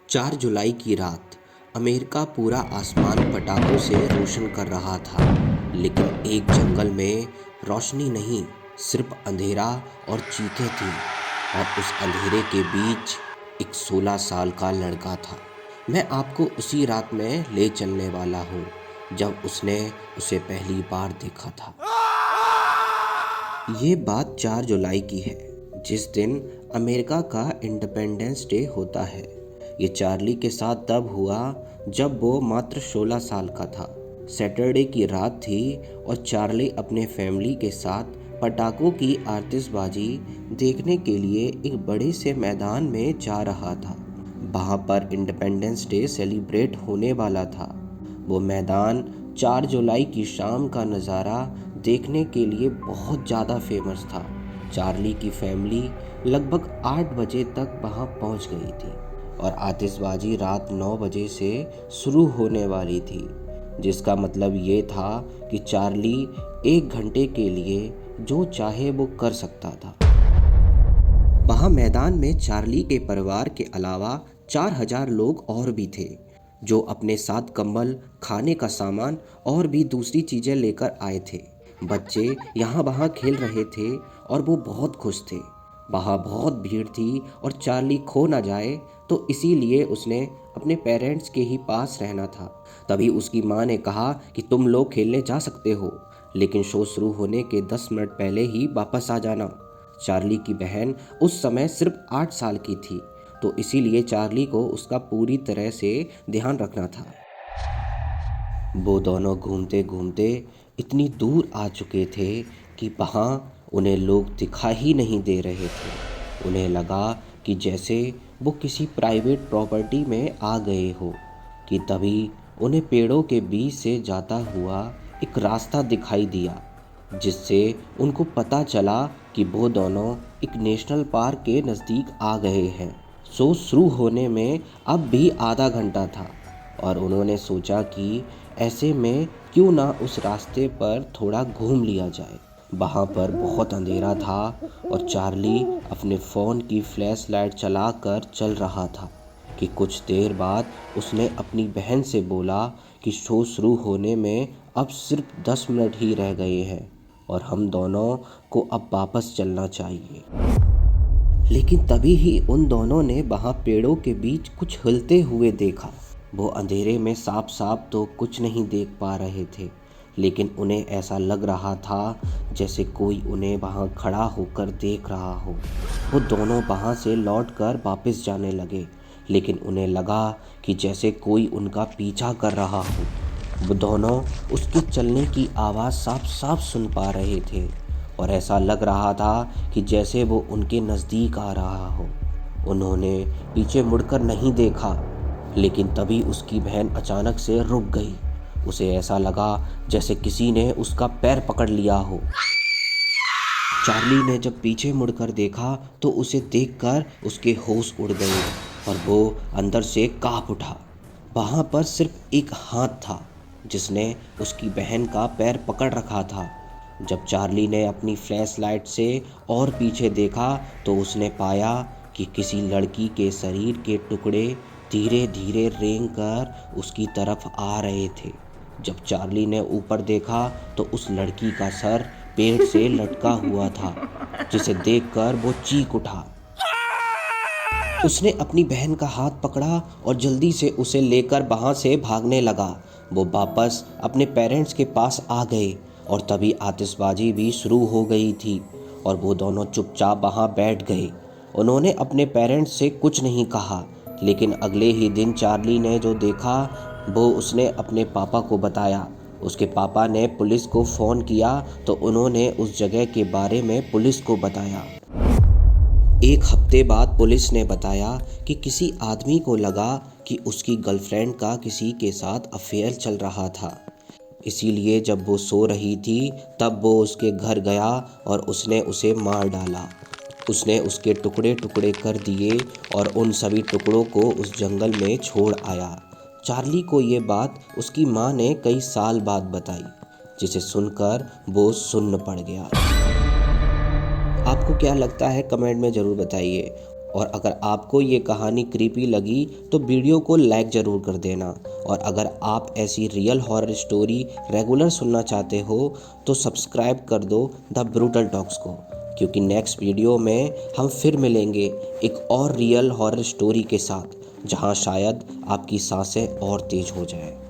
4 जुलाई की रात अमेरिका पूरा आसमान पटाखों से रोशन कर रहा था। लेकिन एक जंगल में रोशनी नहीं, सिर्फ अंधेरा और चीखें थीं। और उस अंधेरे के बीच एक 16 साल का लड़का था। मैं आपको उसी रात में ले चलने वाला हूँ जब उसने उसे पहली बार देखा था। ये बात 4 जुलाई की है, जिस दिन अमेरिका का इंडिपेंडेंस डे होता है। ये चार्ली के साथ तब हुआ जब वो मात्र 16 साल का था। सैटरडे की रात थी और चार्ली अपने फैमिली के साथ पटाखों की आतिशबाजी देखने के लिए एक बड़े से मैदान में जा रहा था। वहाँ पर इंडिपेंडेंस डे सेलिब्रेट होने वाला था। वो मैदान 4 जुलाई की शाम का नज़ारा देखने के लिए बहुत ज़्यादा फेमस था। चार्ली की फैमिली लगभग 8 बजे तक वहाँ पहुँच गई थी और आतिशबाजी रात 9 बजे से शुरू होने वाली थी, जिसका मतलब ये था कि चार्ली 1 घंटे के लिए जो चाहे वो कर सकता था। वहाँ मैदान में चार्ली के परिवार के अलावा 4000 लोग और भी थे, जो अपने साथ कंबल, खाने का सामान और भी दूसरी चीज़ें लेकर आए थे। बच्चे यहाँ वहाँ खेल रहे थे और वो बहुत खुश थे। वहाँ बहुत भीड़ थी और चार्ली खो ना जाए तो इसीलिए उसने अपने पेरेंट्स के ही पास रहना था। तभी उसकी माँ ने कहा कि तुम लोग खेलने जा सकते हो, लेकिन शो शुरू होने के 10 मिनट पहले ही वापस आ जाना। चार्ली की बहन उस समय सिर्फ 8 साल की थी, तो इसीलिए चार्ली को उसका पूरी तरह से ध्यान रखना था। वो दोनों घूमते घूमते इतनी दूर आ चुके थे कि वहाँ उन्हें लोग दिखाई ही नहीं दे रहे थे। उन्हें लगा कि जैसे वो किसी प्राइवेट प्रॉपर्टी में आ गए हो कि तभी उन्हें पेड़ों के बीच से जाता हुआ एक रास्ता दिखाई दिया, जिससे उनको पता चला कि वो दोनों एक नेशनल पार्क के नज़दीक आ गए हैं। शो शुरू होने में अब भी आधा घंटा था और उन्होंने सोचा कि ऐसे में क्यों ना उस रास्ते पर थोड़ा घूम लिया जाए। वहाँ पर बहुत अंधेरा था और चार्ली अपने फ़ोन की फ्लैश लाइट चलाकर चल रहा था कि कुछ देर बाद उसने अपनी बहन से बोला कि शो शुरू होने में अब सिर्फ 10 मिनट ही रह गए हैं और हम दोनों को अब वापस चलना चाहिए। लेकिन तभी ही उन दोनों ने वहाँ पेड़ों के बीच कुछ हिलते हुए देखा। वो अंधेरे में साफ साफ तो कुछ नहीं देख पा रहे थे, लेकिन उन्हें ऐसा लग रहा था जैसे कोई उन्हें वहाँ खड़ा होकर देख रहा हो। वो दोनों वहाँ से लौटकर वापस जाने लगे, लेकिन उन्हें लगा कि जैसे कोई उनका पीछा कर रहा हो। वो दोनों उसके चलने की आवाज़ साफ साफ सुन पा रहे थे और ऐसा लग रहा था कि जैसे वो उनके नज़दीक आ रहा हो। उन्होंने पीछे मुड़कर नहीं देखा, लेकिन तभी उसकी बहन अचानक से रुक गई। उसे ऐसा लगा जैसे किसी ने उसका पैर पकड़ लिया हो। चार्ली ने जब पीछे मुड़कर देखा तो उसे देखकर उसके होश उड़ गए और वो अंदर से काँप उठा। वहाँ पर सिर्फ एक हाथ था जिसने उसकी बहन का पैर पकड़ रखा था। जब चार्ली ने अपनी फ्लैश लाइट से और पीछे देखा तो उसने पाया कि किसी लड़की के शरीर के टुकड़े धीरे धीरे रेंगकर उसकी तरफ आ रहे थे। जब चार्ली ने ऊपर देखा तो उस लड़की का सर पेड़ से लटका हुआ था, जिसे देखकर वो चीख उठा। उसने अपनी बहन का हाथ पकड़ा और जल्दी से उसे लेकर वहाँ से भागने लगा। वो वापस अपने पेरेंट्स के पास आ गए और तभी आतिशबाजी भी शुरू हो गई थी और वो दोनों चुपचाप वहाँ बैठ गए। उन्होंने अपने पेरेंट्स से कुछ नहीं कहा, लेकिन अगले ही दिन चार्ली ने जो देखा वो उसने अपने पापा को बताया। उसके पापा ने पुलिस को फ़ोन किया तो उन्होंने उस जगह के बारे में पुलिस को बताया। एक हफ्ते बाद पुलिस ने बताया कि किसी आदमी को लगा कि उसकी गर्लफ्रेंड का किसी के साथ अफेयर चल रहा था। इसीलिए जब वो सो रही थी तब वो उसके घर गया और उसने उसे मार डाला। उसने उसके टुकड़े टुकड़े कर दिए और उन सभी टुकड़ों को उस जंगल में छोड़ आया। चार्ली को ये बात उसकी माँ ने कई साल बाद बताई, जिसे सुनकर वो सुन्न पड़ गया। आपको क्या लगता है कमेंट में ज़रूर बताइए और अगर आपको ये कहानी क्रीपी लगी तो वीडियो को लाइक ज़रूर कर देना। और अगर आप ऐसी रियल हॉरर स्टोरी रेगुलर सुनना चाहते हो तो सब्सक्राइब कर दो द ब्रूटल टॉक्स को, क्योंकि नेक्स्ट वीडियो में हम फिर मिलेंगे एक और रियल हॉरर स्टोरी के साथ, जहां शायद आपकी सांसें और तेज हो जाएं।